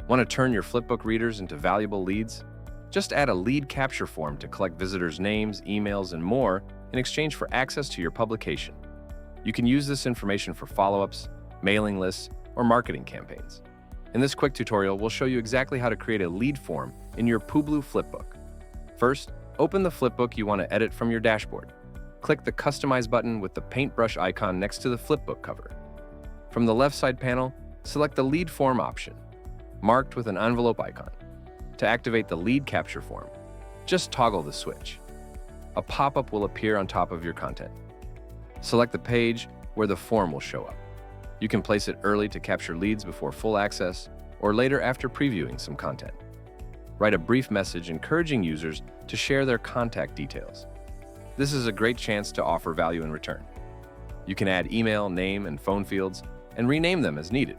Want to turn your flipbook readers into valuable leads? Just add a lead capture form to collect visitors' names, emails, and more in exchange for access to your publication. You can use this information for follow-ups, mailing lists, or marketing campaigns. In this quick tutorial, we'll show you exactly how to create a lead form in your Publuu flipbook. First, open the flipbook you want to edit from your dashboard. Click the Customize button with the paintbrush icon next to the flipbook cover. From the left side panel, select the Lead Form option, marked with an envelope icon. To activate the lead capture form, just toggle the switch. A pop-up will appear on top of your content. Select the page where the form will show up. You can place it early to capture leads before full access, or later after previewing some content. Write a brief message encouraging users to share their contact details. This is a great chance to offer value in return. You can add email, name, and phone fields, and rename them as needed.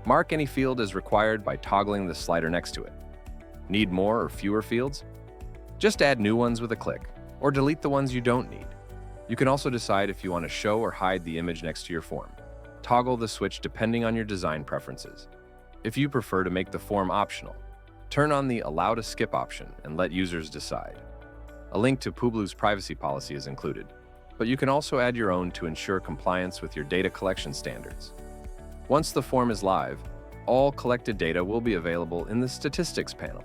Mark any field as required by toggling the slider next to it. Need more or fewer fields? Just add new ones with a click, or delete the ones you don't need. You can also decide if you want to show or hide the image next to your form. Toggle the switch depending on your design preferences. If you prefer to make the form optional, turn on the Allow to Skip option and let users decide. A link to Publuu's privacy policy is included, but you can also add your own to ensure compliance with your data collection standards. Once the form is live, all collected data will be available in the Statistics panel.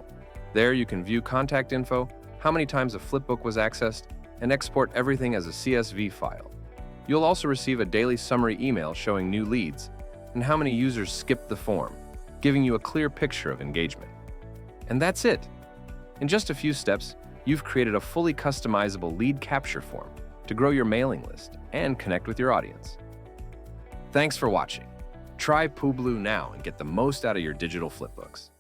There you can view contact info, how many times a flipbook was accessed, and export everything as a CSV file. You'll also receive a daily summary email showing new leads and how many users skipped the form, giving you a clear picture of engagement. And that's it! In just a few steps, you've created a fully customizable lead capture form to grow your mailing list and connect with your audience. Thanks for watching. Try Publuu now and get the most out of your digital flipbooks.